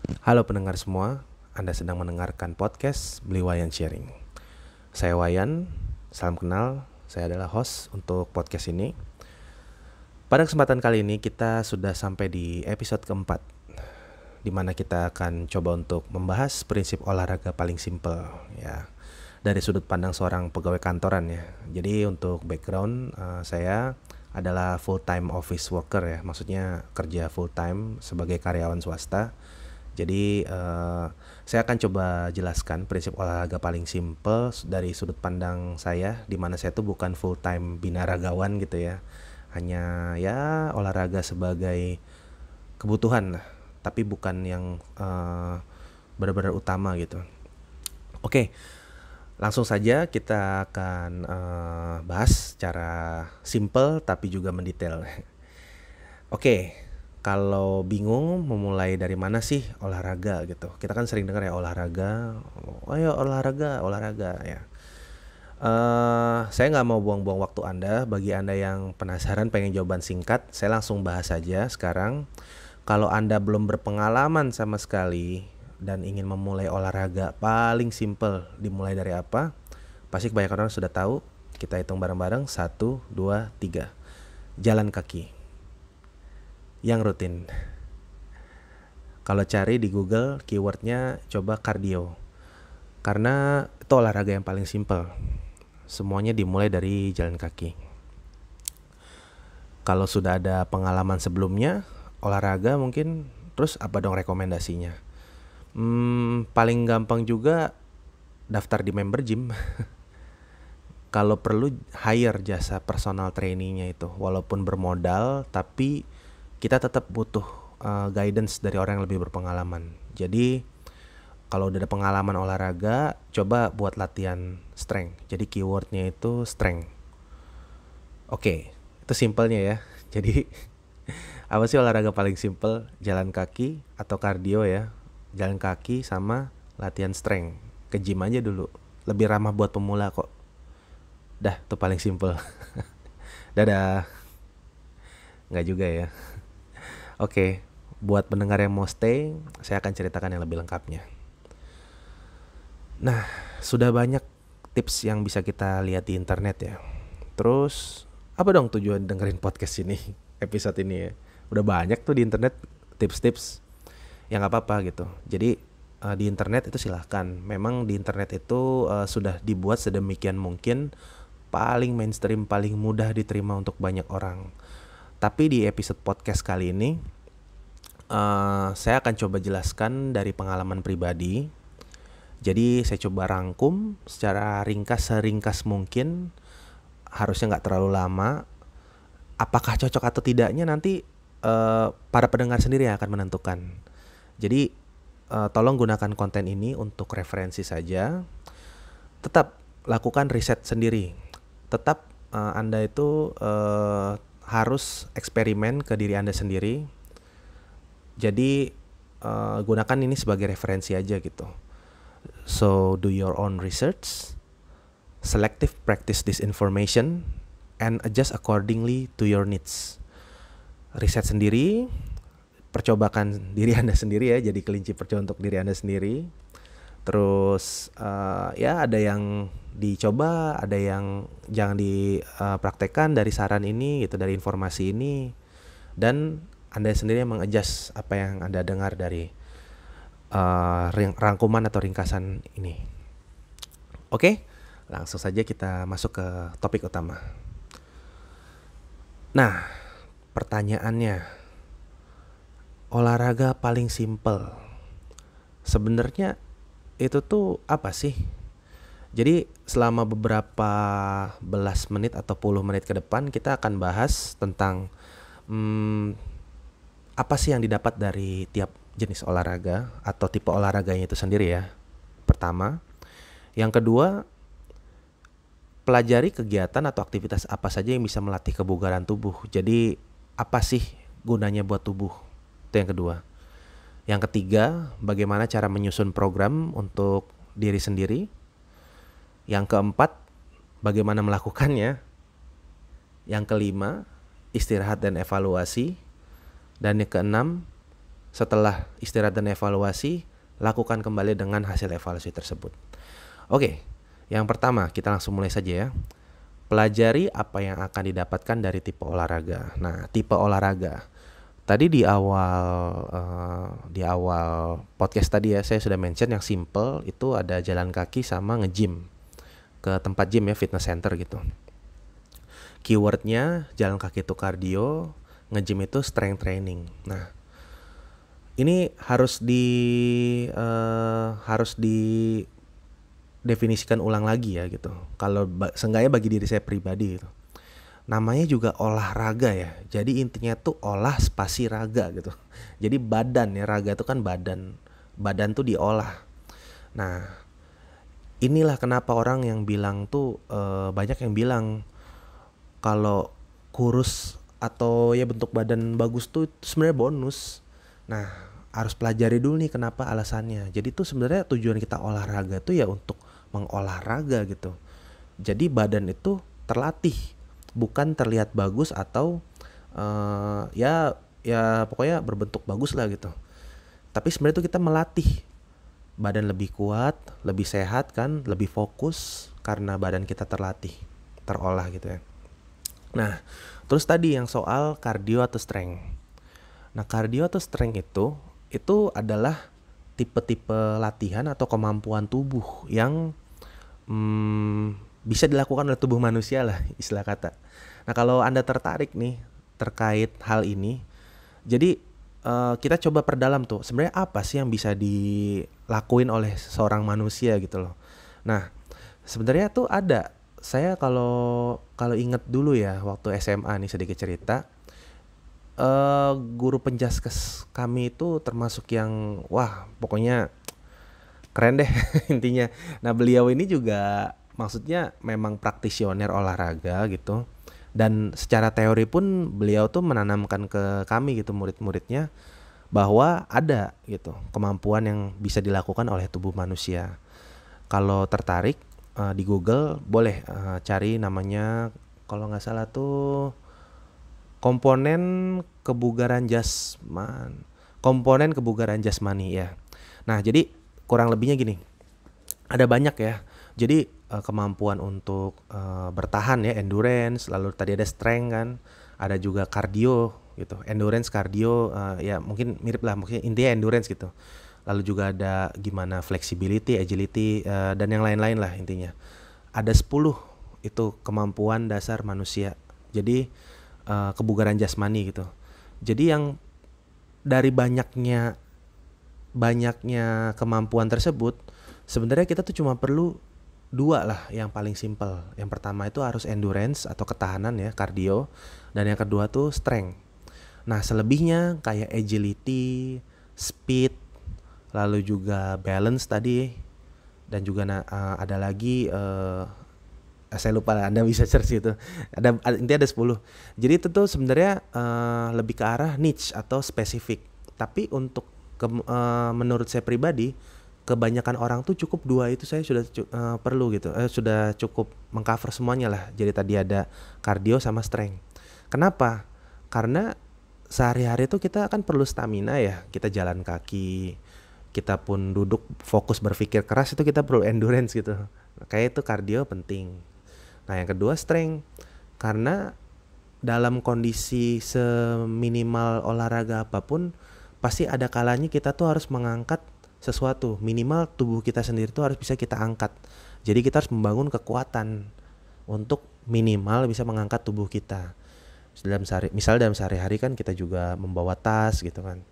Halo pendengar semua, Anda sedang mendengarkan podcast Beli Wayan Sharing. Saya Wayan, salam kenal, saya adalah host untuk podcast ini. Pada kesempatan kali ini kita sudah sampai di episode keempat, di mana kita akan coba untuk membahas prinsip olahraga paling simple, ya, dari sudut pandang seorang pegawai kantoran ya. Jadi untuk background, saya adalah full time office worker ya, maksudnya kerja full time sebagai karyawan swasta. Jadi saya akan coba jelaskan prinsip olahraga paling simple dari sudut pandang saya, di mana saya tuh bukan full time binaragawan gitu ya. Hanya ya olahraga sebagai kebutuhan lah, tapi bukan yang benar-benar utama gitu. Oke, langsung saja kita akan bahas secara simple tapi juga mendetail. Oke, kalau bingung memulai dari mana sih olahraga gitu. Kita kan sering dengar ya olahraga, oh ya olahraga ya. Saya nggak mau buang-buang waktu Anda. Bagi Anda yang penasaran pengen jawaban singkat, saya langsung bahas saja sekarang. Kalau Anda belum berpengalaman sama sekali dan ingin memulai olahraga paling simple, dimulai dari apa? Pasti kebanyakan orang sudah tahu. Kita hitung bareng-bareng, 1, 2, 3. Jalan kaki yang rutin. Kalau cari di Google keywordnya coba kardio. Karena itu olahraga yang paling simple. Semuanya dimulai dari jalan kaki. Kalau sudah ada pengalaman sebelumnya olahraga mungkin, terus apa dong rekomendasinya? Paling gampang juga daftar di member gym. Kalau perlu hire jasa personal trainingnya itu. Walaupun bermodal tapi kita tetap butuh guidance dari orang yang lebih berpengalaman. Jadi kalau udah ada pengalaman olahraga, coba buat latihan strength. Jadi keywordnya itu strength. Oke, itu simpelnya ya. Jadi apa sih olahraga paling simple? Jalan kaki atau kardio ya. Jalan kaki sama latihan strength. Ke gym aja dulu. Lebih ramah buat pemula kok. Dah, itu paling simple. Dadah. Nggak juga ya. Oke, buat pendengar yang mau stay, saya akan ceritakan yang lebih lengkapnya. Nah, sudah banyak tips yang bisa kita lihat di internet ya. Terus, apa dong tujuan dengerin podcast ini, episode ini ya? Udah banyak tuh di internet tips-tips yang gak apa-apa gitu. Jadi, di internet itu silahkan. Memang di internet itu sudah dibuat sedemikian mungkin paling mainstream, paling mudah diterima untuk banyak orang. Tapi di episode podcast kali ini, saya akan coba jelaskan dari pengalaman pribadi. Jadi saya coba rangkum secara ringkas, seringkas mungkin. Harusnya nggak terlalu lama. Apakah cocok atau tidaknya nanti para pendengar sendiri yang akan menentukan. Jadi tolong gunakan konten ini untuk referensi saja. Tetap lakukan riset sendiri. Tetap Anda itu harus eksperimen ke diri Anda sendiri. Jadi gunakan ini sebagai referensi aja gitu. So do your own research, selective practice this information, and adjust accordingly to your needs. Riset sendiri, percobakan diri Anda sendiri ya, jadi kelinci percoba untuk diri Anda sendiri. Terus ya ada yang dicoba, ada yang jangan dipraktekkan dari saran ini gitu, dari informasi ini. Dan Anda sendiri yang mengadjust apa yang Anda dengar dari rangkuman atau ringkasan ini. Oke, langsung saja kita masuk ke topik utama. Nah, pertanyaannya, olahraga paling simple sebenarnya itu tuh apa sih? Jadi selama beberapa belas menit atau puluh menit ke depan kita akan bahas tentang apa sih yang didapat dari tiap jenis olahraga atau tipe olahraganya itu sendiri ya. Pertama, yang kedua, pelajari kegiatan atau aktivitas apa saja yang bisa melatih kebugaran tubuh. Jadi apa sih gunanya buat tubuh? Itu yang kedua. Yang ketiga, bagaimana cara menyusun program untuk diri sendiri. Yang keempat, bagaimana melakukannya. Yang kelima, istirahat dan evaluasi. Dan yang keenam, Setelah istirahat dan evaluasi, lakukan kembali dengan hasil evaluasi tersebut. Oke, yang pertama kita langsung mulai saja ya. Pelajari apa yang akan didapatkan dari tipe olahraga. Nah, tipe olahraga. Tadi di awal podcast tadi ya, saya sudah mention yang simple itu ada jalan kaki sama nge-gym. Ke tempat gym ya, fitness center gitu. Keywordnya jalan kaki itu cardio, nge-gym itu strength training. Nah, ini harus didefinisikan ulang lagi ya gitu. Kalau seenggaknya bagi diri saya pribadi gitu. Namanya juga olahraga ya. Jadi intinya tuh olah spasi raga gitu. Jadi badan ya, raga itu kan badan. Badan tuh diolah. Nah, inilah kenapa orang yang bilang tuh banyak yang bilang kalau kurus atau ya bentuk badan bagus tuh sebenarnya bonus. Nah, harus pelajari dulu nih kenapa alasannya. Jadi tuh sebenarnya tujuan kita olahraga tuh ya untuk mengolahraga gitu. Jadi badan itu terlatih, bukan terlihat bagus atau ya pokoknya berbentuk bagus lah gitu. Tapi sebenarnya itu kita melatih badan lebih kuat, lebih sehat kan, lebih fokus karena badan kita terlatih, terolah gitu ya. Nah, terus tadi yang soal cardio atau strength. Nah, cardio atau strength itu adalah tipe-tipe latihan atau kemampuan tubuh yang bisa dilakukan oleh tubuh manusia lah istilah kata. Nah, kalau Anda tertarik nih terkait hal ini, jadi kita coba perdalam tuh sebenarnya apa sih yang bisa dilakuin oleh seorang manusia gitu loh. Nah, sebenarnya tuh ada. Saya kalau ingat dulu ya waktu SMA nih sedikit cerita, guru penjaskes kami itu termasuk yang wah pokoknya keren deh intinya. Nah, beliau ini juga maksudnya memang praktisioner olahraga gitu. Dan secara teori pun beliau tuh menanamkan ke kami gitu murid-muridnya bahwa ada gitu kemampuan yang bisa dilakukan oleh tubuh manusia. Kalau tertarik di Google boleh cari namanya kalau nggak salah tuh komponen kebugaran jasmani ya. Nah, jadi kurang lebihnya gini. Ada banyak ya. Jadi kemampuan untuk bertahan ya, endurance, lalu tadi ada strength kan, ada juga cardio gitu. Endurance, cardio ya mungkin mirip lah, mungkin intinya endurance gitu. Lalu juga ada gimana flexibility, agility dan yang lain-lain lah intinya. Ada 10 itu kemampuan dasar manusia. Jadi kebugaran jasmani gitu. Jadi yang dari banyaknya kemampuan tersebut sebenarnya kita tuh cuma perlu 2 lah yang paling simpel. Yang pertama itu harus endurance atau ketahanan ya, cardio, dan yang kedua tuh strength. Nah, selebihnya kayak agility, speed, lalu juga balance tadi, dan juga ada lagi saya lupa lah, Anda bisa search itu. Intinya ada 10. Jadi itu tuh sebenarnya lebih ke arah niche atau spesifik. Tapi untuk menurut saya pribadi, kebanyakan orang tuh cukup 2 itu saya sudah perlu gitu. Sudah cukup mengcover semuanya lah. Jadi tadi ada cardio sama strength. Kenapa? Karena sehari-hari tuh kita kan perlu stamina ya. Kita jalan kaki, kita pun duduk fokus berpikir keras itu kita perlu endurance gitu. Kayak itu cardio penting. Nah, yang kedua strength. Karena dalam kondisi seminimal olahraga apapun pasti ada kalanya kita tuh harus mengangkat sesuatu. Minimal tubuh kita sendiri tuh harus bisa kita angkat. Jadi kita harus membangun kekuatan untuk minimal bisa mengangkat tubuh kita. Misal dalam sehari-hari kan kita juga membawa tas gitu kan.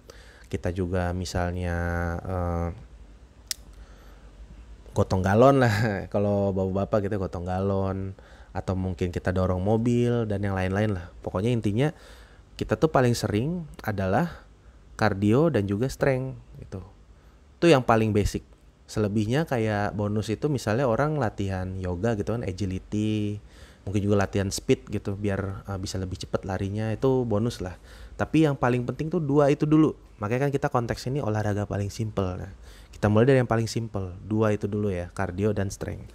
Kita juga misalnya gotong galon lah kalau bapak-bapak gitu gotong galon, atau mungkin kita dorong mobil dan yang lain-lain lah. Pokoknya intinya kita tuh paling sering adalah cardio dan juga strength gitu. Itu yang paling basic. Selebihnya kayak bonus itu misalnya orang latihan yoga gitu kan, agility, mungkin juga latihan speed gitu biar bisa lebih cepat larinya, itu bonus lah. Tapi yang paling penting tuh 2 itu dulu. Makanya kan kita konteks ini olahraga paling simple. Nah, kita mulai dari yang paling simple, 2 itu dulu ya, cardio dan strength.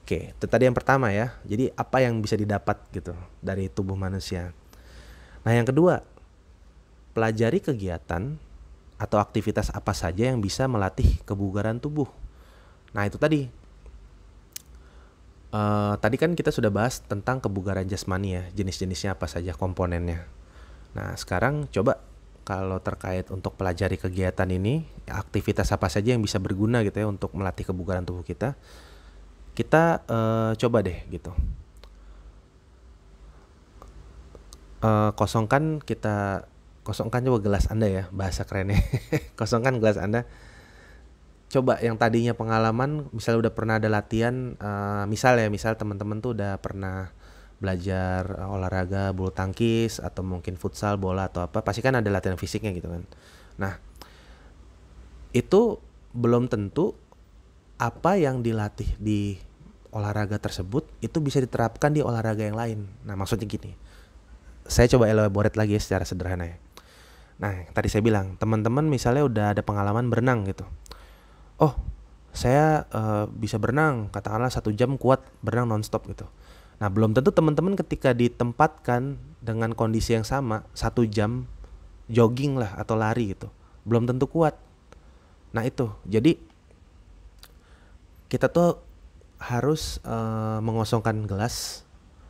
Oke, itu tadi yang pertama ya. Jadi apa yang bisa didapat gitu dari tubuh manusia. Nah, yang kedua, pelajari kegiatan atau aktivitas apa saja yang bisa melatih kebugaran tubuh. Nah itu tadi. Tadi kan kita sudah bahas tentang kebugaran jasmani ya, jenis-jenisnya apa saja komponennya. Nah sekarang coba kalau terkait untuk pelajari kegiatan ini, aktivitas apa saja yang bisa berguna gitu ya untuk melatih kebugaran tubuh kita. Kita coba deh gitu. Kosongkan coba gelas Anda ya, bahasa kerennya. Kosongkan gelas Anda. Coba yang tadinya pengalaman, misalnya udah pernah ada latihan, misal teman-teman tuh udah pernah belajar olahraga bulu tangkis atau mungkin futsal, bola atau apa, pasti kan ada latihan fisiknya gitu kan. Nah, itu belum tentu apa yang dilatih di olahraga tersebut itu bisa diterapkan di olahraga yang lain. Nah, maksudnya gini. Saya coba elaborate lagi ya secara sederhana ya. Nah, tadi saya bilang, teman-teman misalnya udah ada pengalaman berenang gitu. Oh, saya bisa berenang, katakanlah 1 jam kuat berenang nonstop gitu. Nah, belum tentu teman-teman ketika ditempatkan dengan kondisi yang sama, 1 jam jogging lah atau lari gitu, belum tentu kuat. Nah itu, jadi kita tuh harus mengosongkan gelas,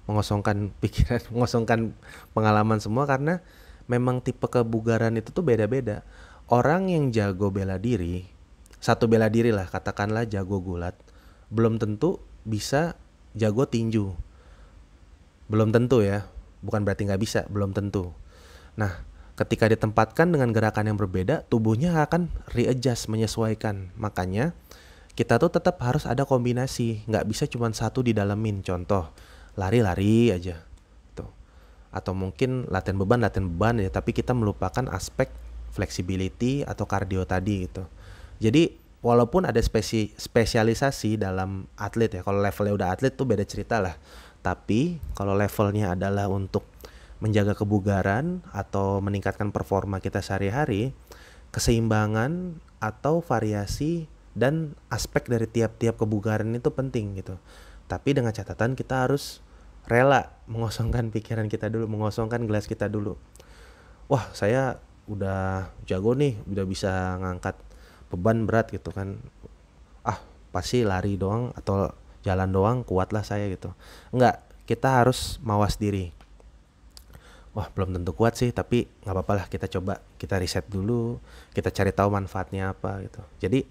mengosongkan pikiran, mengosongkan pengalaman semua, karena memang tipe kebugaran itu tuh beda-beda. Orang yang jago bela diri, satu bela diri lah, katakanlah jago gulat, belum tentu bisa jago tinju. Belum tentu ya, bukan berarti nggak bisa, belum tentu. Nah, ketika ditempatkan dengan gerakan yang berbeda, tubuhnya akan readjust, menyesuaikan. Makanya kita tuh tetap harus ada kombinasi, nggak bisa cuma satu didalemin. Contoh, lari-lari aja tuh, atau mungkin latihan beban ya, tapi kita melupakan aspek flexibility atau cardio tadi gitu. Jadi walaupun ada spesialisasi dalam atlet ya, kalau levelnya udah atlet tuh beda cerita lah. Tapi kalau levelnya adalah untuk menjaga kebugaran atau meningkatkan performa kita sehari-hari, keseimbangan atau variasi dan aspek dari tiap-tiap kebugaran itu penting gitu. Tapi dengan catatan kita harus rela mengosongkan pikiran kita dulu, mengosongkan gelas kita dulu. Wah, saya udah jago nih, udah bisa ngangkat beban berat gitu kan. Ah, pasti lari doang atau jalan doang kuat lah saya gitu. Enggak, kita harus mawas diri. Wah, belum tentu kuat sih, tapi nggak apa-apa lah, kita coba, kita riset dulu, kita cari tahu manfaatnya apa gitu. Jadi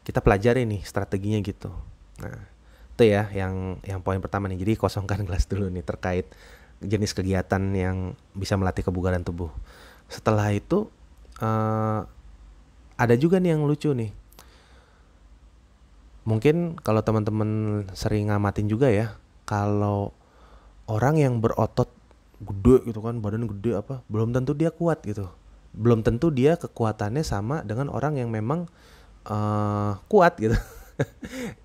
kita pelajari nih strateginya gitu. Nah, itu ya yang poin pertama nih. Jadi kosongkan gelas dulu nih terkait jenis kegiatan yang bisa melatih kebugaran tubuh. Setelah itu ada juga nih yang lucu nih. Mungkin kalau teman-teman sering ngamatin juga ya, kalau orang yang berotot gede gitu kan, badan gede apa, belum tentu dia kuat gitu. Belum tentu dia kekuatannya sama dengan orang yang memang kuat gitu.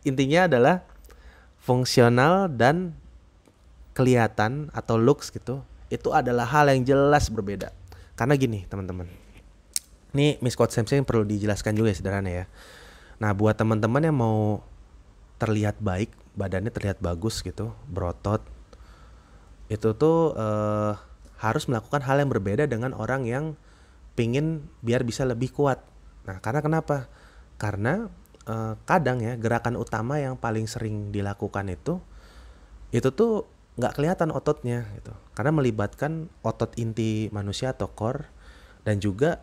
Intinya adalah fungsional dan kelihatan atau looks gitu, itu adalah hal yang jelas berbeda. Karena gini teman-teman, ini misconception yang perlu dijelaskan juga ya, sederhana ya. Nah, buat teman-teman yang mau terlihat baik, badannya terlihat bagus gitu, berotot, itu tuh harus melakukan hal yang berbeda dengan orang yang pingin biar bisa lebih kuat. Nah, karena kenapa? Karena kadang ya gerakan utama yang paling sering dilakukan itu tuh nggak kelihatan ototnya gitu, karena melibatkan otot inti manusia atau core, dan juga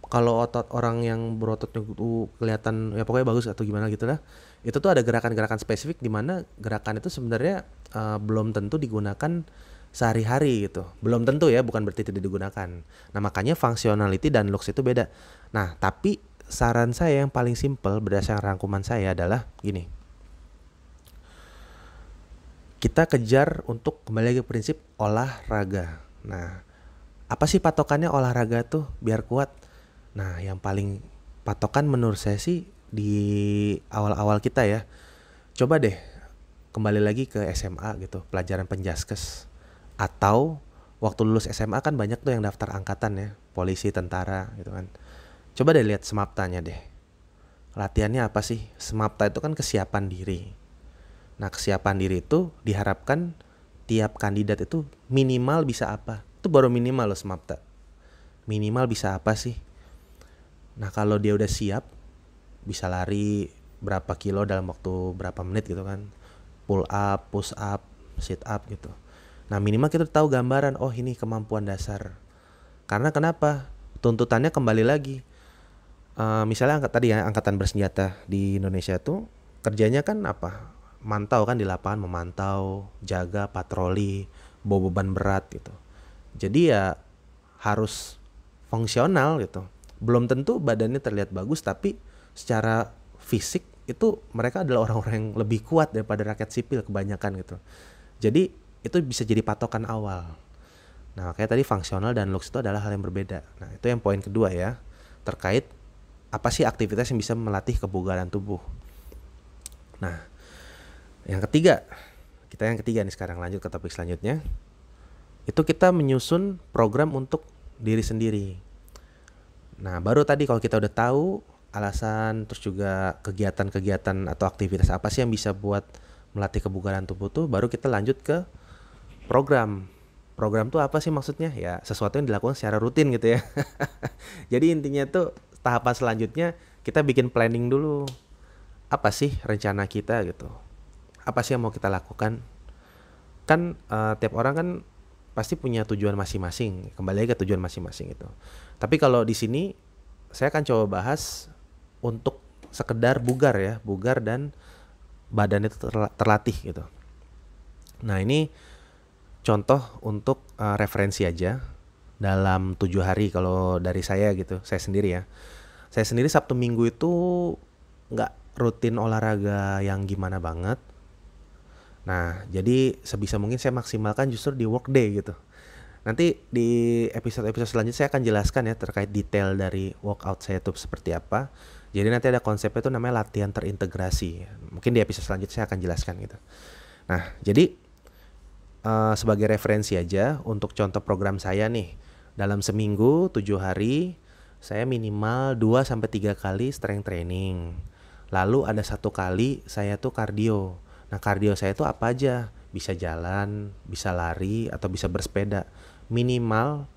kalau otot orang yang berototnya itu kelihatan ya pokoknya bagus atau gimana gitu lah, itu tuh ada gerakan-gerakan spesifik di mana gerakan itu sebenarnya belum tentu digunakan sehari-hari gitu. Belum tentu ya, bukan berarti tidak digunakan. Nah, makanya functionality dan looks itu beda. Nah, tapi saran saya yang paling simple berdasarkan rangkuman saya adalah gini. Kita kejar untuk kembali ke prinsip olahraga. Nah, apa sih patokannya olahraga tuh biar kuat? Nah, yang paling patokan menurut saya sih di awal-awal kita ya. Coba deh kembali lagi ke SMA gitu, pelajaran penjaskes. Atau waktu lulus SMA kan banyak tuh yang daftar angkatan ya, polisi, tentara gitu kan. Coba deh lihat semaptanya deh. Latihannya apa sih? Semapta itu kan kesiapan diri. Nah, kesiapan diri itu diharapkan tiap kandidat itu minimal bisa apa? Itu baru minimal loh semapta. minimal bisa apa sih. Nah kalau dia udah siap, bisa lari berapa kilo dalam waktu berapa menit gitu kan, pull up, push up, sit up gitu. Nah minimal kita tahu gambaran, oh ini kemampuan dasar. Karena kenapa? Tuntutannya kembali lagi. Misalnya tadi ya, angkatan bersenjata di Indonesia tuh kerjanya kan apa? Mantau kan di lapangan, memantau, jaga, patroli, bawa beban berat gitu. Jadi ya harus fungsional gitu. Belum tentu badannya terlihat bagus, tapi secara fisik itu mereka adalah orang-orang yang lebih kuat daripada rakyat sipil kebanyakan gitu. Jadi itu bisa jadi patokan awal. Nah kayak tadi fungsional dan looks itu adalah hal yang berbeda. Nah itu yang poin kedua ya, terkait apa sih aktivitas yang bisa melatih kebugaran tubuh. Nah yang ketiga, kita yang ketiga nih sekarang, lanjut ke topik selanjutnya. Itu kita menyusun program untuk diri sendiri. Nah baru tadi kalau kita udah tahu alasan, terus juga kegiatan-kegiatan atau aktivitas apa sih yang bisa buat melatih kebugaran tubuh tuh, baru kita lanjut ke program. Program tuh apa sih maksudnya? Ya sesuatu yang dilakukan secara rutin gitu ya. Jadi intinya tuh tahapan selanjutnya kita bikin planning dulu. Apa sih rencana kita gitu? Apa sih yang mau kita lakukan? Kan tiap orang kan pasti punya tujuan masing-masing. Kembali lagi ke tujuan masing-masing itu. Tapi kalau di sini saya akan coba bahas untuk sekedar bugar ya, bugar dan badan itu terlatih gitu. Nah ini contoh untuk referensi aja dalam 7 hari kalau dari saya gitu, saya sendiri ya. Saya sendiri Sabtu Minggu itu nggak rutin olahraga yang gimana banget. Nah jadi sebisa mungkin saya maksimalkan justru di workday gitu. Nanti di episode-episode selanjutnya saya akan jelaskan ya terkait detail dari workout saya itu seperti apa. Jadi nanti ada konsepnya itu namanya latihan terintegrasi. Mungkin di episode selanjutnya saya akan jelaskan gitu. Nah jadi sebagai referensi aja untuk contoh program saya nih. Dalam seminggu 7 hari saya minimal 2-3 kali strength training. Lalu ada 1 kali saya tuh cardio. Nah cardio saya tuh apa aja? Bisa jalan, bisa lari, atau bisa bersepeda. Minimal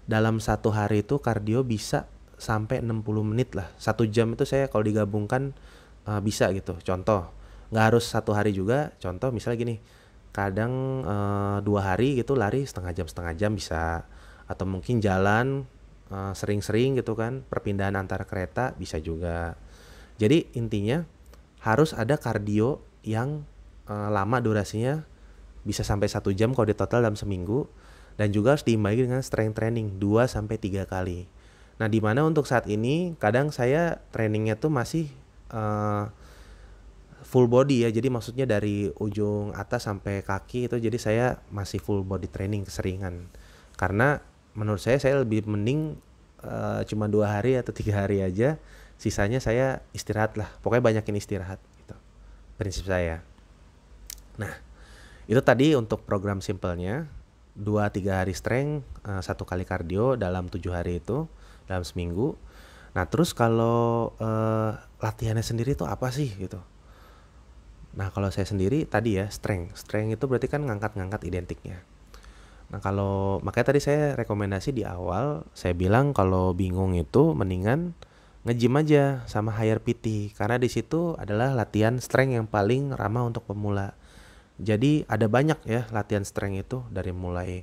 dalam 1 hari itu cardio bisa sampai 60 menit lah. 1 jam itu saya kalau digabungkan bisa gitu. Contoh, nggak harus 1 hari juga. Contoh misalnya gini, kadang 2 hari gitu lari setengah jam bisa, atau mungkin jalan sering-sering gitu kan, perpindahan antara kereta bisa juga. Jadi intinya harus ada kardio yang lama durasinya, bisa sampai 1 jam kalau di total dalam seminggu, dan juga harus diimbangi dengan strength training 2-3 kali. Nah di mana untuk saat ini kadang saya trainingnya tuh masih full body ya, jadi maksudnya dari ujung atas sampai kaki itu, jadi saya masih full body training keseringan. Karena menurut saya lebih mending cuma 2 hari atau 3 hari aja, sisanya saya istirahat lah. Pokoknya banyakin istirahat gitu, prinsip saya. Nah itu tadi untuk program simpelnya, 2-3 hari strength, 1 kali cardio dalam 7 hari itu, dalam seminggu. Nah terus kalau latihannya sendiri itu apa sih gitu. Nah kalau saya sendiri tadi ya strength itu berarti kan ngangkat-ngangkat identiknya. Nah kalau makanya tadi saya rekomendasi di awal, saya bilang kalau bingung itu mendingan nge-gym aja sama hire PT, karena di situ adalah latihan strength yang paling ramah untuk pemula. Jadi ada banyak ya latihan strength itu, dari mulai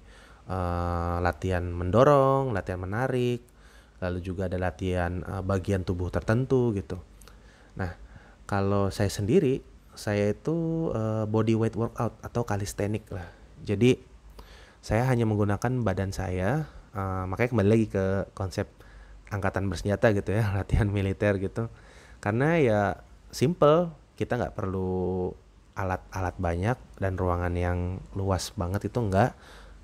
latihan mendorong, latihan menarik, lalu juga ada latihan bagian tubuh tertentu gitu. Nah kalau saya sendiri, saya itu body weight workout atau calisthenic lah. Jadi saya hanya menggunakan badan saya, makanya kembali lagi ke konsep angkatan bersenjata gitu ya, latihan militer gitu. Karena ya simple, kita nggak perlu alat-alat banyak dan ruangan yang luas banget itu enggak,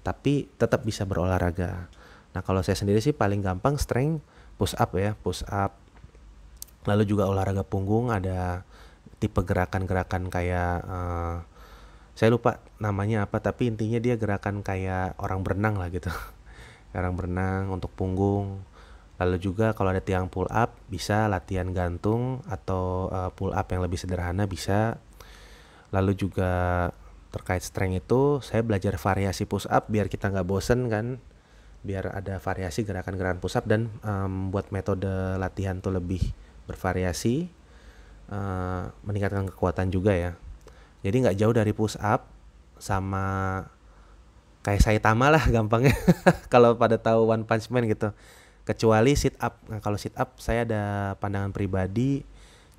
tapi tetap bisa berolahraga. Nah kalau saya sendiri sih paling gampang strength, push up ya, push up. Lalu juga olahraga punggung, ada tipe gerakan-gerakan kayak saya lupa namanya apa, tapi intinya dia gerakan kayak orang berenang lah gitu. Orang berenang untuk punggung. Lalu juga kalau ada tiang pull up bisa latihan gantung, atau pull up yang lebih sederhana bisa. Lalu juga terkait strength itu saya belajar variasi push up biar kita nggak bosen kan biar ada variasi gerakan-gerakan push up dan buat metode latihan tuh lebih bervariasi, meningkatkan kekuatan juga ya. Jadi nggak jauh dari push up sama kayak Saitama lah gampangnya kalau pada tahu One Punch Man gitu. Kecuali sit up. Nah, kalau sit up saya ada pandangan pribadi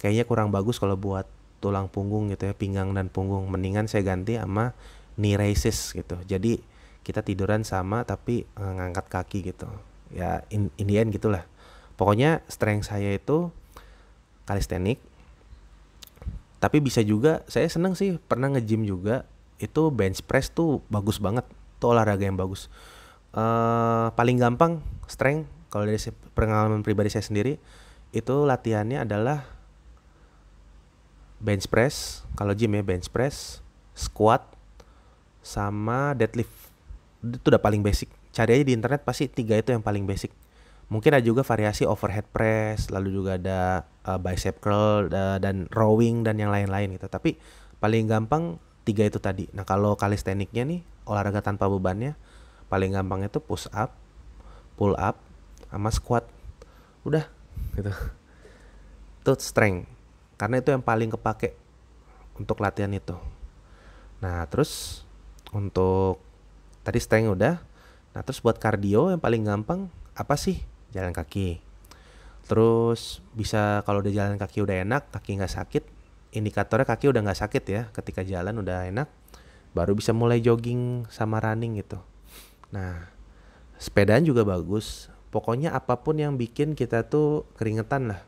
kayaknya kurang bagus kalau buat tulang punggung gitu ya, pinggang dan punggung. Mendingan saya ganti sama knee raises gitu. Jadi kita tiduran sama tapi ngangkat kaki gitu. Ya in the end gitulah. Pokoknya strength saya itu calisthenics. Tapi bisa juga, saya seneng sih pernah nge-gym juga. Itu bench press tuh bagus banget. Itu olahraga yang bagus. Paling gampang strength kalau dari pengalaman pribadi saya sendiri itu latihannya adalah bench press. Kalau gym ya bench press, squat, sama deadlift. Itu udah paling basic. Cari aja di internet pasti 3 itu yang paling basic. Mungkin ada juga variasi overhead press, lalu juga ada bicep curl dan rowing dan yang lain-lain gitu. Tapi paling gampang 3 itu tadi. Nah kalau calisthenics-nya nih, olahraga tanpa bebannya, paling gampang itu push up, pull up, sama squat. Udah gitu. Itu strength. Karena itu yang paling kepake untuk latihan itu. Nah terus untuk tadi strength udah. Nah terus buat cardio yang paling gampang apa sih? Jalan kaki. Terus bisa kalau udah jalan kaki udah enak, kaki nggak sakit, indikatornya kaki udah nggak sakit ya, ketika jalan udah enak, baru bisa mulai jogging sama running gitu. Nah sepedaan juga bagus. Pokoknya apapun yang bikin kita tuh keringetan lah.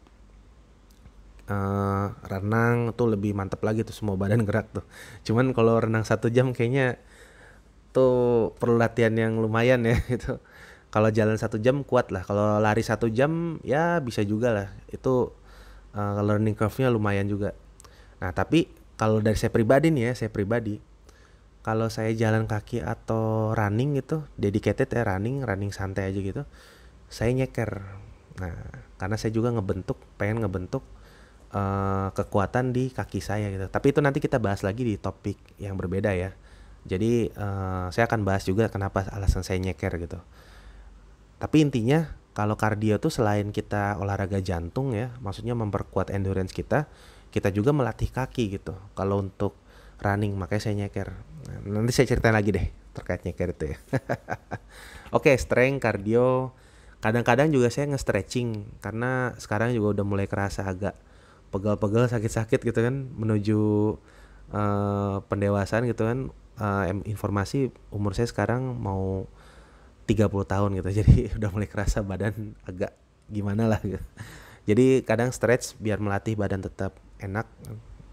Renang tuh lebih mantep lagi tuh, semua badan gerak tuh. Cuman kalau renang 1 jam kayaknya tuh perlu latihan yang lumayan ya gitu. Kalau jalan 1 jam kuat lah. Kalau lari 1 jam ya bisa juga lah. Itu learning curve-nya lumayan juga. Nah tapi kalau dari saya pribadi nih ya, saya pribadi, kalau saya jalan kaki atau running gitu, dedicated ya running santai aja gitu, saya nyeker. Nah karena saya juga pengen ngebentuk kekuatan di kaki saya gitu. Tapi itu nanti kita bahas lagi di topik yang berbeda ya. Jadi saya akan bahas juga kenapa alasan saya nyeker gitu. Tapi intinya kalau kardio tuh selain kita olahraga jantung ya, maksudnya memperkuat endurance kita, kita juga melatih kaki gitu. Kalau untuk running makanya saya nyeker. Nah, nanti saya ceritain lagi deh terkait nyeker itu ya. Oke, strength, kardio. Kadang-kadang juga saya nge-stretching karena sekarang juga udah mulai kerasa agak pegel-pegel, sakit-sakit gitu kan menuju pendewasaan gitu kan. Informasi umur saya sekarang mau 30 tahun gitu. Jadi udah mulai kerasa badan agak gimana lah gitu. Jadi kadang stretch biar melatih badan tetap enak,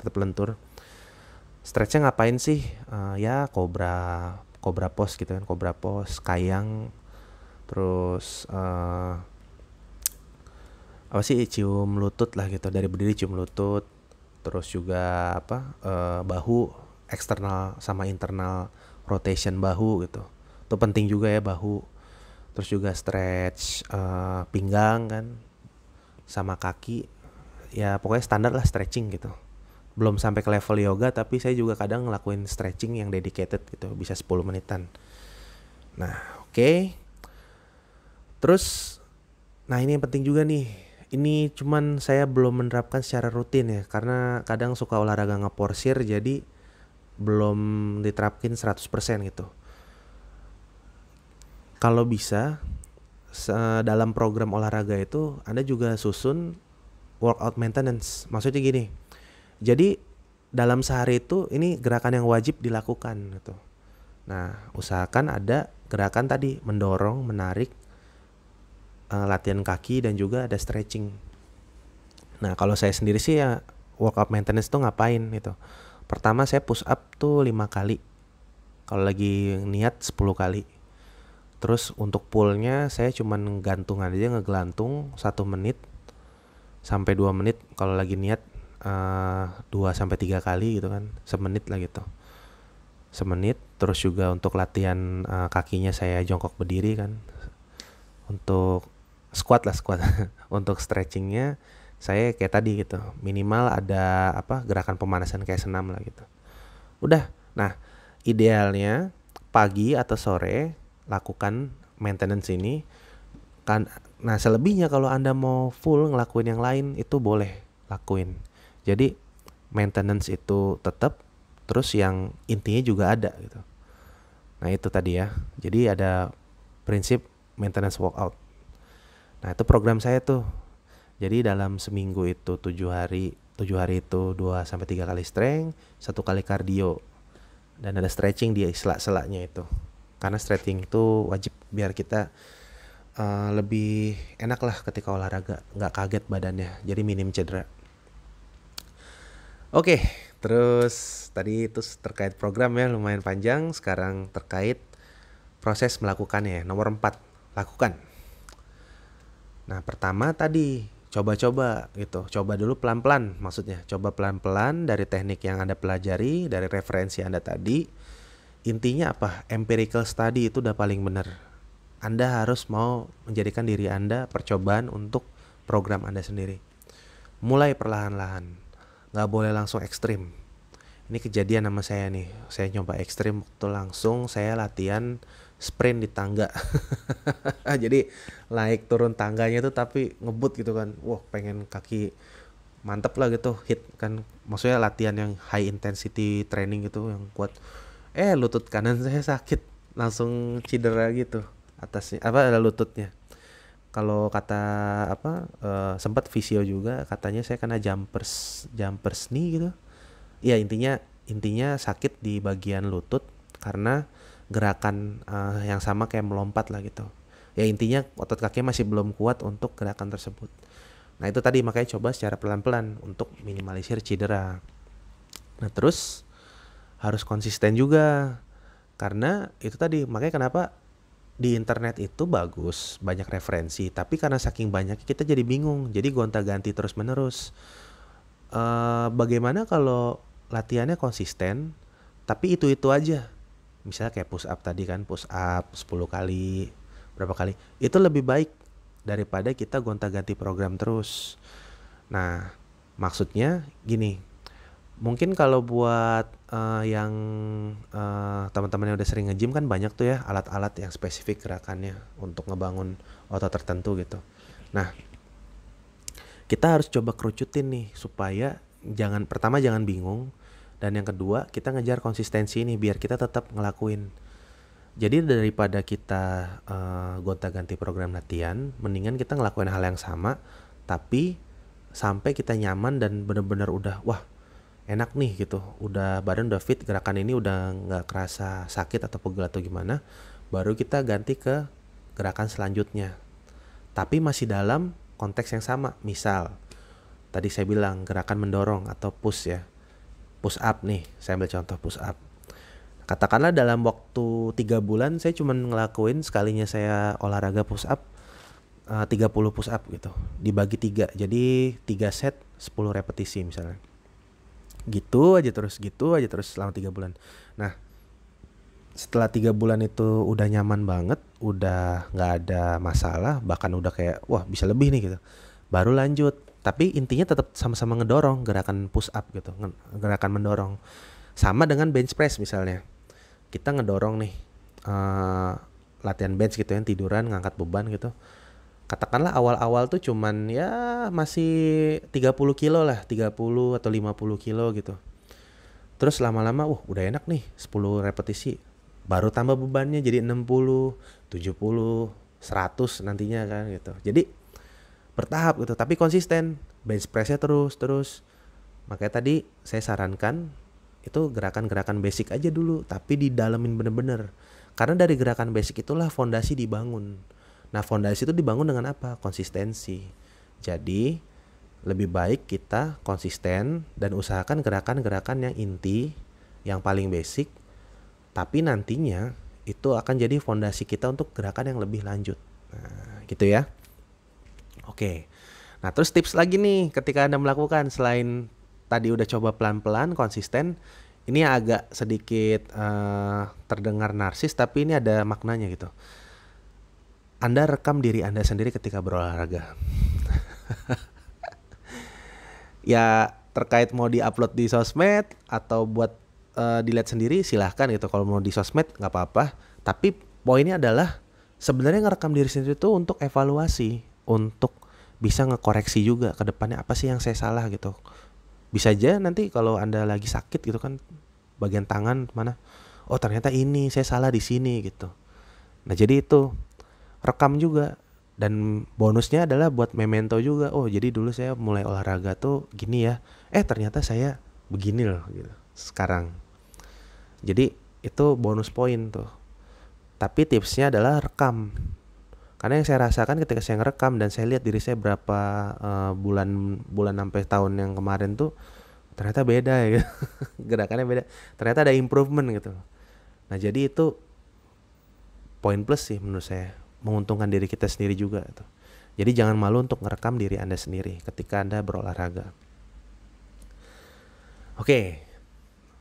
tetap lentur. Stretchnya ngapain sih? Ya cobra pose gitu kan, cobra pose, kayang, terus apa sih, cium lutut lah gitu, dari berdiri cium lutut. Terus juga bahu, eksternal sama internal rotation bahu gitu. Itu penting juga ya bahu. Terus juga stretch pinggang kan, sama kaki. Ya pokoknya standar lah stretching gitu. Belum sampai ke level yoga, tapi saya juga kadang ngelakuin stretching yang dedicated gitu, bisa 10 menitan. Nah oke. Terus nah ini yang penting juga nih. Ini cuman saya belum menerapkan secara rutin ya, karena kadang suka olahraga ngeporsir, jadi belum diterapkin 100% gitu. Kalau bisa dalam program olahraga itu Anda juga susun workout maintenance. Maksudnya gini, jadi dalam sehari itu ini gerakan yang wajib dilakukan gitu. Nah usahakan ada gerakan tadi, mendorong, menarik, latihan kaki, dan juga ada stretching. Nah kalau saya sendiri sih ya workout maintenance tuh ngapain gitu. Pertama saya push up tuh 5 kali, kalau lagi niat 10 kali. Terus untuk pullnya saya cuman gantung aja, ngegelantung 1 menit sampai 2 menit. Kalau lagi niat 2-3 kali gitu kan, semenit lah gitu, semenit. Terus juga untuk latihan kakinya saya jongkok berdiri kan. Untuk squat. Untuk stretchingnya saya kayak tadi gitu, minimal ada gerakan pemanasan kayak senam lah gitu. Udah. Nah idealnya pagi atau sore lakukan maintenance ini kan. Nah, selebihnya kalau Anda mau full ngelakuin yang lain itu boleh lakuin. Jadi maintenance itu tetap, terus yang intinya juga ada gitu. Nah, itu tadi ya. Jadi ada prinsip maintenance walkout. Nah, itu program saya tuh. Jadi dalam seminggu itu 7 hari itu 2 sampai 3 kali strength, 1 kali cardio. Dan ada stretching di sela-selanya itu. Karena stretching itu wajib biar kita lebih enak lah ketika olahraga, nggak kaget badannya, jadi minim cedera. Oke, terus tadi itu terkait program ya, lumayan panjang. Sekarang terkait proses melakukannya. Nomor 4, lakukan. Nah, pertama tadi coba-coba gitu. Coba dulu pelan-pelan, maksudnya coba pelan-pelan dari teknik yang Anda pelajari, dari referensi Anda tadi. Intinya apa? Empirical study itu udah paling benar. Anda harus mau menjadikan diri Anda percobaan untuk program Anda sendiri. Mulai perlahan-lahan, nggak boleh langsung ekstrim. Ini kejadian sama saya nih. Saya nyoba ekstrim waktu langsung saya latihan sprint di tangga. Jadi naik turun tangganya tuh tapi ngebut gitu kan. Wah, pengen kaki mantep lah gitu, hit kan. Maksudnya latihan yang high intensity training gitu yang kuat. Lutut kanan saya sakit, langsung cedera gitu. Atasnya ada lututnya. Kalau kata sempat visio juga katanya saya kena jumpers knee gitu. Ya intinya sakit di bagian lutut karena gerakan yang sama kayak melompat lah gitu. Ya intinya otot kaki masih belum kuat untuk gerakan tersebut. Nah, itu tadi makanya coba secara pelan-pelan untuk minimalisir cedera. Nah, terus harus konsisten juga. Karena itu tadi makanya kenapa di internet itu bagus, banyak referensi, tapi karena saking banyaknya kita jadi bingung, jadi gonta-ganti terus-menerus. Bagaimana kalau latihannya konsisten, tapi itu aja. Misalnya kayak push up tadi kan, push up 10 kali, berapa kali. Itu lebih baik daripada kita gonta-ganti program terus. Nah, maksudnya gini, mungkin kalau buat yang teman-teman yang udah sering nge-gym kan banyak tuh ya alat-alat yang spesifik gerakannya untuk ngebangun otot tertentu gitu. Nah, kita harus coba kerucutin nih supaya jangan bingung, dan yang kedua kita ngejar konsistensi ini biar kita tetap ngelakuin. Jadi daripada kita gonta-ganti program latihan, mendingan kita ngelakuin hal yang sama tapi sampai kita nyaman dan benar-benar udah wah enak nih gitu, udah badan udah fit, gerakan ini udah nggak kerasa sakit atau pegel atau gimana, baru kita ganti ke gerakan selanjutnya. Tapi masih dalam konteks yang sama. Misal tadi saya bilang gerakan mendorong atau push ya, push up nih, saya ambil contoh push up. Katakanlah dalam waktu 3 bulan saya cuma ngelakuin sekalinya saya olahraga push up 30 push up gitu, dibagi 3, jadi 3 set 10 repetisi misalnya. Gitu aja terus selama 3 bulan. Nah, setelah 3 bulan itu udah nyaman banget, udah gak ada masalah, bahkan udah kayak wah bisa lebih nih gitu, baru lanjut. Tapi intinya tetap sama-sama ngedorong, gerakan push up gitu, gerakan mendorong. Sama dengan bench press misalnya, kita ngedorong nih latihan bench gitu yang tiduran ngangkat beban gitu. Katakanlah awal-awal tuh cuman ya masih 30 kilo lah, 30 atau 50 kilo gitu. Terus lama-lama udah enak nih 10 repetisi. Baru tambah bebannya jadi 60, 70, 100 nantinya kan gitu. Jadi bertahap gitu, tapi konsisten. Bench press-nya terus. Makanya tadi saya sarankan itu gerakan-gerakan basic aja dulu, tapi didalemin bener-bener. Karena dari gerakan basic itulah fondasi dibangun. Nah, fondasi itu dibangun dengan apa? Konsistensi. Jadi, lebih baik kita konsisten dan usahakan gerakan-gerakan yang inti, yang paling basic, tapi nantinya itu akan jadi fondasi kita untuk gerakan yang lebih lanjut. Nah, gitu ya. Oke. Nah, terus tips lagi nih ketika Anda melakukan, selain tadi udah coba pelan-pelan, konsisten, ini agak sedikit terdengar narsis, tapi ini ada maknanya gitu. Anda rekam diri Anda sendiri ketika berolahraga. Ya, terkait mau di-upload di sosmed atau buat dilihat sendiri silahkan gitu. Kalau mau di sosmed nggak apa-apa. Tapi poinnya adalah Sebenarnya ngerekam diri sendiri itu untuk evaluasi, untuk bisa ngekoreksi juga ke depannya apa sih yang saya salah gitu. Bisa aja nanti kalau Anda lagi sakit gitu kan, bagian tangan mana, oh ternyata ini saya salah di sini gitu. Nah jadi itu rekam juga, dan bonusnya adalah buat memento juga. Oh jadi dulu saya mulai olahraga tuh gini ya, ternyata saya begini loh gitu sekarang. Jadi itu bonus poin tuh. Tapi tipsnya adalah rekam. Karena yang saya rasakan ketika saya ngerekam dan saya lihat diri saya berapa bulan sampai tahun yang kemarin tuh, ternyata beda ya. Gerakannya beda. Ternyata ada improvement gitu. Nah jadi itu poin plus sih menurut saya. Menguntungkan diri kita sendiri juga gitu. Jadi jangan malu untuk ngerekam diri Anda sendiri ketika Anda berolahraga. Oke,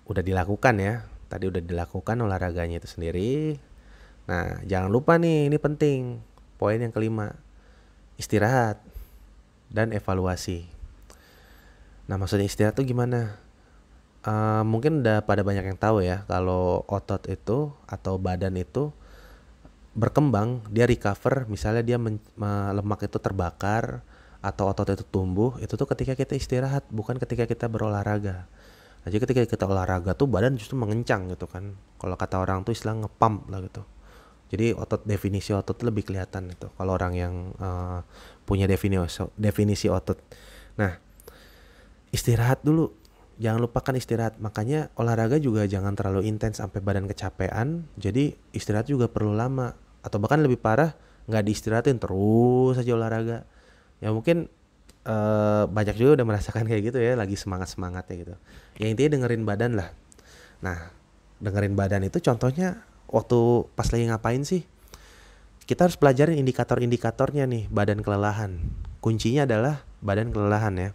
udah dilakukan ya. Tadi udah dilakukan olahraganya itu sendiri. Nah, jangan lupa nih, ini penting. Poin yang kelima, istirahat dan evaluasi. Nah, maksudnya istirahat tuh gimana? Mungkin udah pada banyak yang tahu ya, kalau otot itu atau badan itu berkembang, dia recover, misalnya dia lemak itu terbakar atau otot itu tumbuh, itu tuh ketika kita istirahat, bukan ketika kita berolahraga. Nah, jadi ketika kita olahraga tuh badan justru mengencang gitu kan. Kalau kata orang tuh istilah ngepump lah gitu. Jadi definisi otot lebih kelihatan itu kalau orang yang punya definisi otot. Nah, istirahat dulu. Jangan lupakan istirahat. Makanya olahraga juga jangan terlalu intens sampai badan kecapean. Jadi istirahat juga perlu lama. Atau bahkan lebih parah, nggak diistirahatin terus aja olahraga. Ya mungkin banyak juga udah merasakan kayak gitu ya, lagi semangat-semangatnya gitu. Ya intinya dengerin badan lah. Nah, dengerin badan itu contohnya waktu pas lagi ngapain sih? Kita harus pelajarin indikator-indikatornya nih, badan kelelahan. Kuncinya adalah badan kelelahan ya.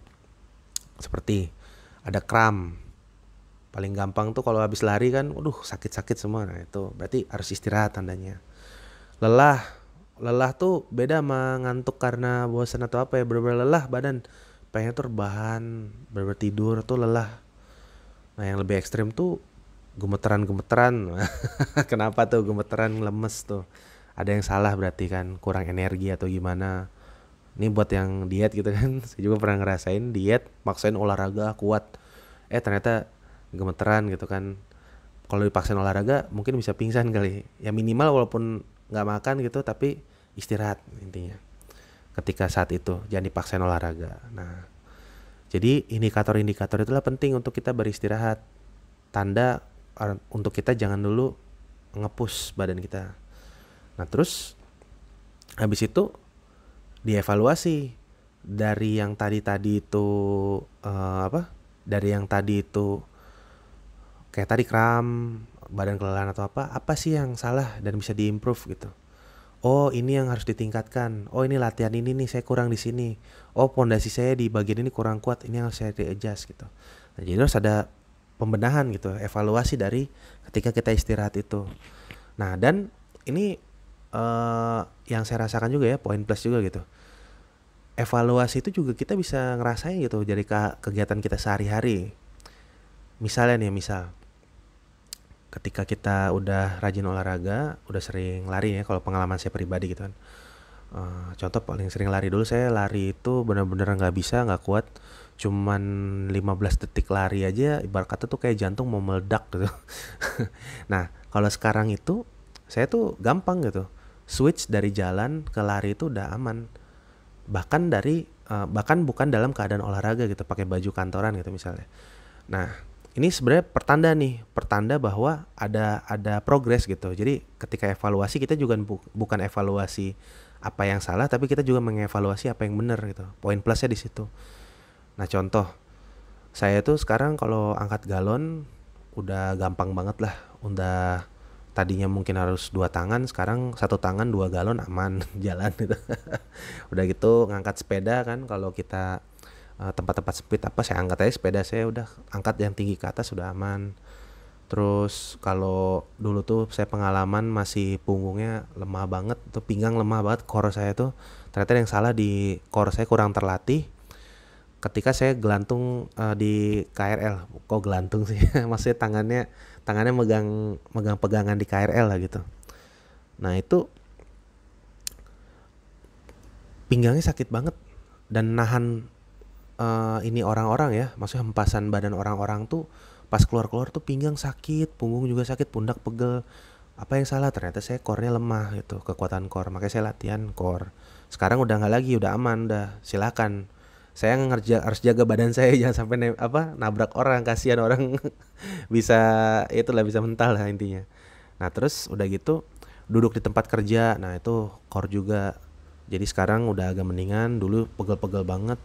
Seperti ada kram. Paling gampang tuh kalau habis lari kan, sakit-sakit semua. Nah, itu berarti harus istirahat tandanya. Lelah. Lelah tuh beda sama ngantuk karena bosan atau apa ya. Bener-bener lelah badan. Pengen tuh rebahan, bener-bener tidur tuh lelah. Nah, yang lebih ekstrim tuh gemeteran-gemeteran. Kenapa tuh gemeteran, lemes tuh? Ada yang salah berarti kan, kurang energi atau gimana. Ini buat yang diet gitu kan. Saya juga pernah ngerasain diet, maksain olahraga kuat. Ternyata gemeteran gitu kan. Kalau dipaksain olahraga mungkin bisa pingsan kali. Ya minimal walaupun nggak makan gitu, tapi istirahat intinya. Ketika saat itu jangan dipaksain olahraga. Nah, jadi indikator-indikator itulah penting untuk kita beristirahat. Tanda untuk kita jangan dulu nge-push badan kita. Nah terus habis itu dievaluasi dari yang tadi itu dari yang tadi itu kayak tadi kram, badan kelelahan atau apa sih yang salah dan bisa diimprove gitu. Oh ini yang harus ditingkatkan. Oh ini latihan ini nih saya kurang di sini. Oh pondasi saya di bagian ini kurang kuat. Ini yang harus saya adjust gitu. Nah, jadi harus ada pembenahan gitu, evaluasi dari ketika kita istirahat itu. Nah dan ini yang saya rasakan juga ya, poin plus juga gitu. Evaluasi itu juga kita bisa ngerasain gitu dari kegiatan kita sehari-hari. Misalnya nih, ketika kita udah rajin olahraga, udah sering lari ya, kalau pengalaman saya pribadi gitu kan. Contoh paling sering lari dulu, saya lari itu benar-benar nggak kuat, cuman 15 detik lari aja ibarat kata tuh kayak jantung mau meledak gitu. Nah kalau sekarang itu saya tuh gampang gitu, switch dari jalan ke lari itu udah aman, bahkan bahkan bukan dalam keadaan olahraga gitu, pakai baju kantoran gitu misalnya. Nah ini sebenarnya pertanda bahwa ada progres gitu. Jadi ketika evaluasi kita juga bukan evaluasi apa yang salah, tapi kita juga mengevaluasi apa yang benar gitu. Poin plusnya di situ. Nah contoh, saya tuh sekarang kalau angkat galon udah gampang banget lah. Udah tadinya mungkin harus 2 tangan, sekarang 1 tangan 2 galon aman jalan gitu. Udah gitu ngangkat sepeda kan, kalau kita tempat-tempat sempit saya angkat aja sepeda, saya udah angkat yang tinggi ke atas sudah aman. Terus kalau dulu tuh saya pengalaman masih punggungnya lemah banget, tuh pinggang lemah banget, core saya tuh ternyata yang salah di core saya kurang terlatih. Ketika saya gelantung di KRL, kok gelantung sih? Maksudnya tangannya megang pegangan di KRL lah gitu. Nah itu pinggangnya sakit banget dan nahan ini orang-orang ya, maksudnya hempasan badan orang-orang tuh pas keluar-keluar tuh pinggang sakit, punggung juga sakit, pundak pegel. Apa yang salah? Ternyata saya core-nya lemah gitu, kekuatan core. Makanya saya latihan core. Sekarang udah nggak lagi, udah aman, udah silakan. Saya harus jaga badan saya jangan sampai nabrak orang, kasihan orang bisa itulah bisa mental lah intinya. Nah terus udah gitu duduk di tempat kerja, nah itu core juga. Jadi sekarang udah agak mendingan, dulu pegel-pegel banget.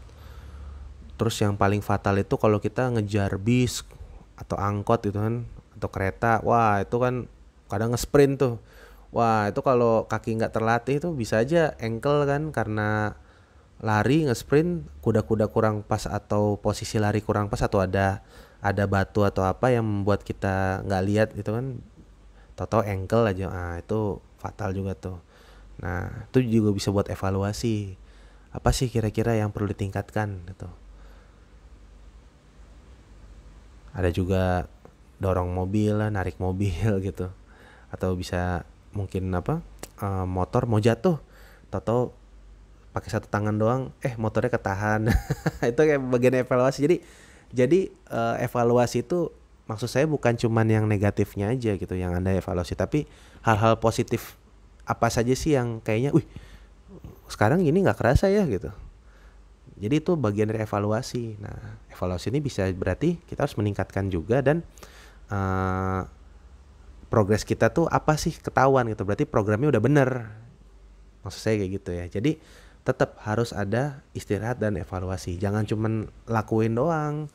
Terus yang paling fatal itu kalau kita ngejar bis atau angkot gitu kan, atau kereta, wah itu kan kadang nge-sprint tuh. Wah itu kalau kaki nggak terlatih tuh bisa aja ankle kan, karena lari nge-sprint kuda-kuda kurang pas atau posisi lari kurang pas atau ada batu atau apa yang membuat kita nggak lihat gitu kan, tahu-tahu ankle aja, itu fatal juga tuh. Nah itu juga bisa buat evaluasi apa sih kira-kira yang perlu ditingkatkan gitu. Ada juga dorong mobil lah, narik mobil gitu, atau bisa mungkin motor mau jatuh, tahu-tahu pakai satu tangan doang motornya ketahan. Itu kayak bagian evaluasi. Jadi evaluasi itu maksud saya bukan cuman yang negatifnya aja gitu yang Anda evaluasi, tapi hal-hal positif apa saja sih yang kayaknya sekarang gini nggak kerasa ya gitu. Jadi itu bagian dari evaluasi. Nah evaluasi ini bisa berarti kita harus meningkatkan juga, dan progres kita tuh apa sih ketahuan gitu, berarti programnya udah bener, maksud saya kayak gitu ya. Jadi tetap harus ada istirahat dan evaluasi, jangan cuman lakuin doang,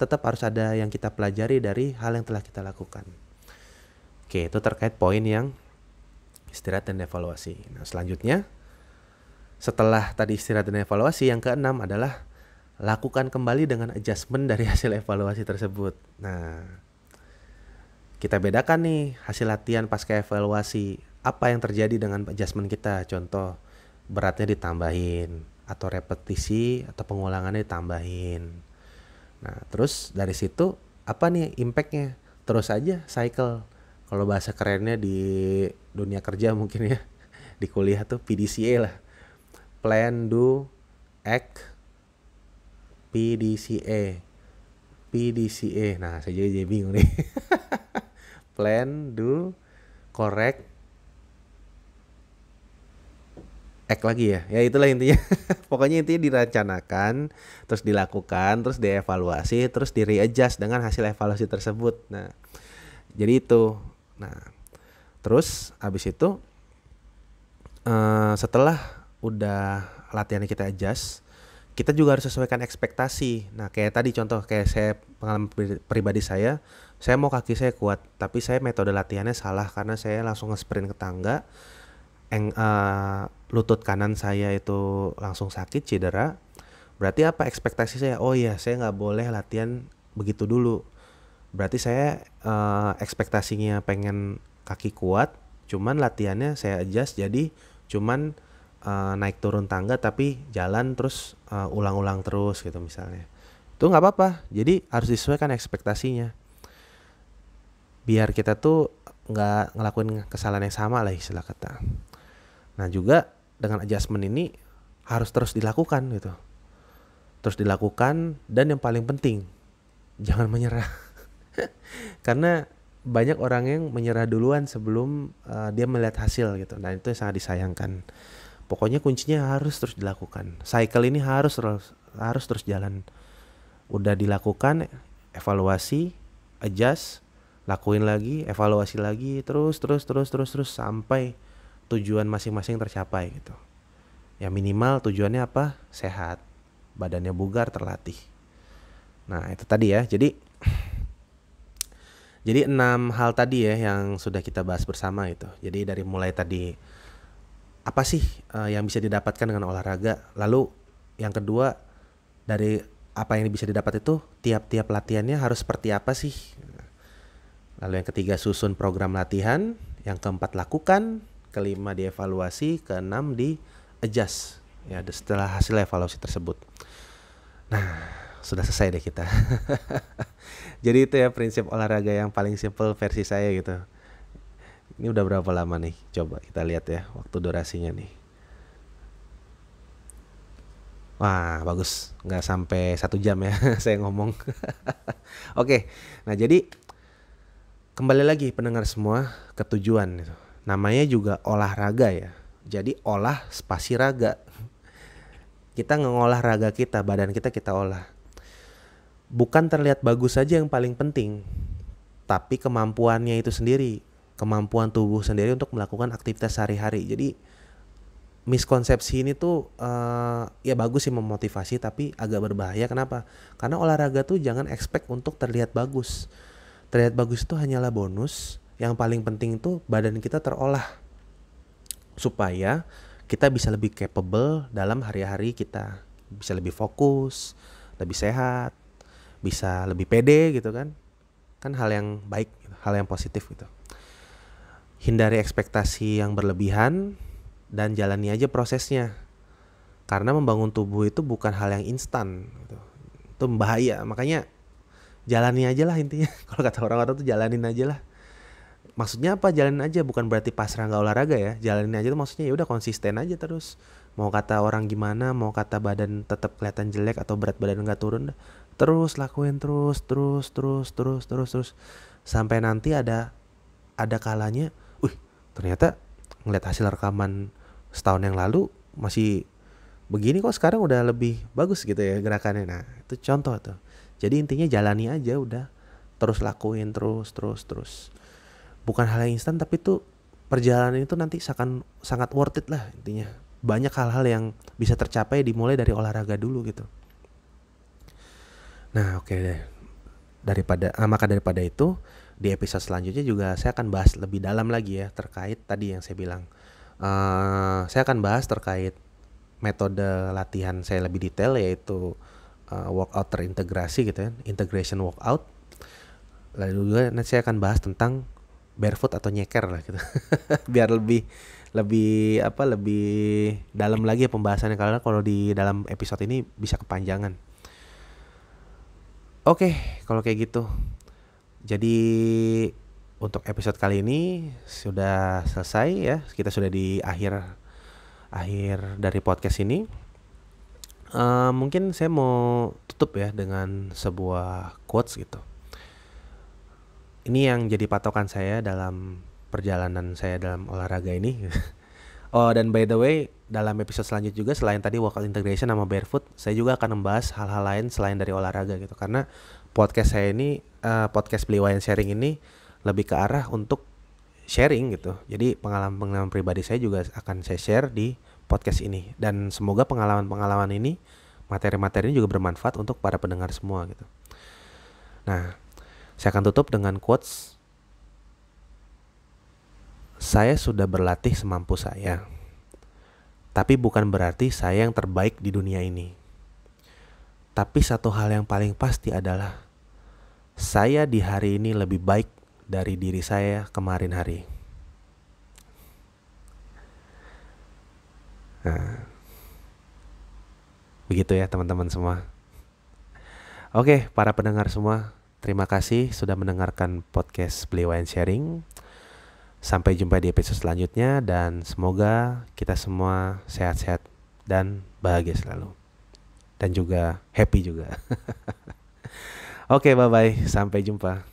tetap harus ada yang kita pelajari dari hal yang telah kita lakukan. Oke, itu terkait poin yang istirahat dan evaluasi. Nah selanjutnya setelah tadi istirahat dan evaluasi, yang keenam adalah lakukan kembali dengan adjustment dari hasil evaluasi tersebut. Nah kita bedakan nih hasil latihan pasca evaluasi, apa yang terjadi dengan adjustment kita. Contoh, beratnya ditambahin, atau repetisi atau pengulangannya ditambahin. Nah terus dari situ apa nih impactnya? Terus aja cycle, kalau bahasa kerennya di dunia kerja mungkin ya, di kuliah tuh PDCA lah, plan, do, act, PDCA. Nah saya jadi bingung nih. Plan, do, correct, act lagi ya. Ya itulah intinya. Pokoknya intinya direncanakan, terus dilakukan, terus dievaluasi, terus di-readjust dengan hasil evaluasi tersebut. Nah, jadi itu. Nah, terus habis itu setelah udah latihan kita adjust, kita juga harus sesuaikan ekspektasi. Nah kayak tadi contoh, kayak saya pengalaman pribadi saya mau kaki saya kuat, tapi saya metode latihannya salah karena saya langsung nge-sprint ke tangga, lutut kanan saya itu langsung sakit, cedera. Berarti apa ekspektasi saya? Oh iya, saya nggak boleh latihan begitu dulu. Berarti saya ekspektasinya pengen kaki kuat, cuman latihannya saya adjust jadi cuman naik turun tangga tapi jalan terus ulang-ulang terus gitu misalnya. Itu nggak apa-apa. Jadi harus disesuaikan ekspektasinya, biar kita tuh nggak ngelakuin kesalahan yang sama lah istilah kata. Nah juga dengan adjustment ini harus terus dilakukan gitu. Terus dilakukan, dan yang paling penting jangan menyerah. Karena banyak orang yang menyerah duluan sebelum dia melihat hasil gitu. Nah itu sangat disayangkan. Pokoknya kuncinya harus terus dilakukan. Cycle ini harus terus jalan. Udah dilakukan, evaluasi, adjust, lakuin lagi, evaluasi lagi, terus sampai tujuan masing-masing tercapai gitu. Ya minimal tujuannya apa? Sehat, badannya bugar, terlatih. Nah itu tadi ya. Jadi 6 hal tadi ya yang sudah kita bahas bersama itu. Jadi dari mulai tadi apa sih yang bisa didapatkan dengan olahraga. Lalu yang kedua, dari apa yang bisa didapat itu tiap-tiap latihannya harus seperti apa sih. Lalu yang ketiga, susun program latihan. Yang keempat, lakukan. Kelima, dievaluasi. Keenam, di adjust ya setelah hasil evaluasi tersebut. Nah sudah selesai deh kita. Jadi itu ya prinsip olahraga yang paling simple versi saya gitu. Ini udah berapa lama nih? Coba kita lihat ya waktu durasinya nih. Wah, bagus. Nggak sampai 1 jam ya saya ngomong. Oke, nah jadi kembali lagi pendengar semua ke tujuan gitu. Namanya juga olahraga ya. Jadi olah spasi raga. Kita ngolah raga kita, badan kita olah. Bukan terlihat bagus saja yang paling penting, tapi kemampuannya itu sendiri, kemampuan tubuh sendiri untuk melakukan aktivitas sehari-hari. Jadi miskonsepsi ini tuh ya bagus sih memotivasi tapi agak berbahaya. Kenapa? Karena olahraga tuh jangan expect untuk terlihat bagus. Terlihat bagus itu hanyalah bonus. Yang paling penting tuh badan kita terolah supaya kita bisa lebih capable dalam hari-hari kita. Bisa lebih fokus, lebih sehat, bisa lebih pede gitu kan. Kan hal yang baik, hal yang positif gitu. Hindari ekspektasi yang berlebihan dan jalani aja prosesnya. Karena membangun tubuh itu bukan hal yang instan gitu. Itu bahaya. Makanya jalani aja lah intinya. Kalau kata orang-orang tuh jalanin aja lah. Maksudnya apa? Jalanin aja, bukan berarti pasrah nggak olahraga ya. Jalanin aja tuh maksudnya ya udah konsisten aja terus. Mau kata orang gimana, mau kata badan tetap kelihatan jelek atau berat badan nggak turun, terus lakuin terus sampai nanti ada kalanya, ternyata ngeliat hasil rekaman setahun yang lalu masih begini kok, sekarang udah lebih bagus gitu ya gerakannya. Nah itu contoh tuh. Jadi intinya jalani aja udah, terus lakuin terus. Bukan hal yang instan tapi tuh perjalanan itu nanti sangat worth it lah intinya. Banyak hal-hal yang bisa tercapai dimulai dari olahraga dulu gitu. Nah oke deh. Maka daripada itu di episode selanjutnya juga saya akan bahas lebih dalam lagi ya terkait tadi yang saya bilang. Saya akan bahas terkait metode latihan saya lebih detail, yaitu workout terintegrasi gitu ya, integration workout. Lalu juga nanti saya akan bahas tentang barefoot atau nyeker lah gitu. Biar lebih dalam lagi pembahasannya, karena kalau di dalam episode ini bisa kepanjangan. Oke, kalau kayak gitu. Jadi untuk episode kali ini sudah selesai ya. Kita sudah di akhir dari podcast ini. Mungkin saya mau tutup ya dengan sebuah quotes gitu. Ini yang jadi patokan saya dalam perjalanan saya dalam olahraga ini. Oh, dan by the way, dalam episode selanjutnya juga selain tadi workout integration sama barefoot, saya juga akan membahas hal-hal lain selain dari olahraga gitu. Karena podcast saya ini, podcast Beli Wine Sharing ini lebih ke arah untuk sharing gitu. Jadi pengalaman pribadi saya juga akan saya share di podcast ini. Dan semoga pengalaman ini, materi-materi ini juga bermanfaat untuk para pendengar semua gitu. Nah, saya akan tutup dengan quotes. Saya sudah berlatih semampu saya, tapi bukan berarti saya yang terbaik di dunia ini. Tapi satu hal yang paling pasti adalah saya di hari ini lebih baik dari diri saya kemarin hari. Nah, begitu ya teman-teman semua. Oke, para pendengar semua, terima kasih sudah mendengarkan podcast Beli Wine Sharing. Sampai jumpa di episode selanjutnya dan semoga kita semua sehat-sehat dan bahagia selalu. Dan juga happy juga. Oke, bye-bye. Sampai jumpa.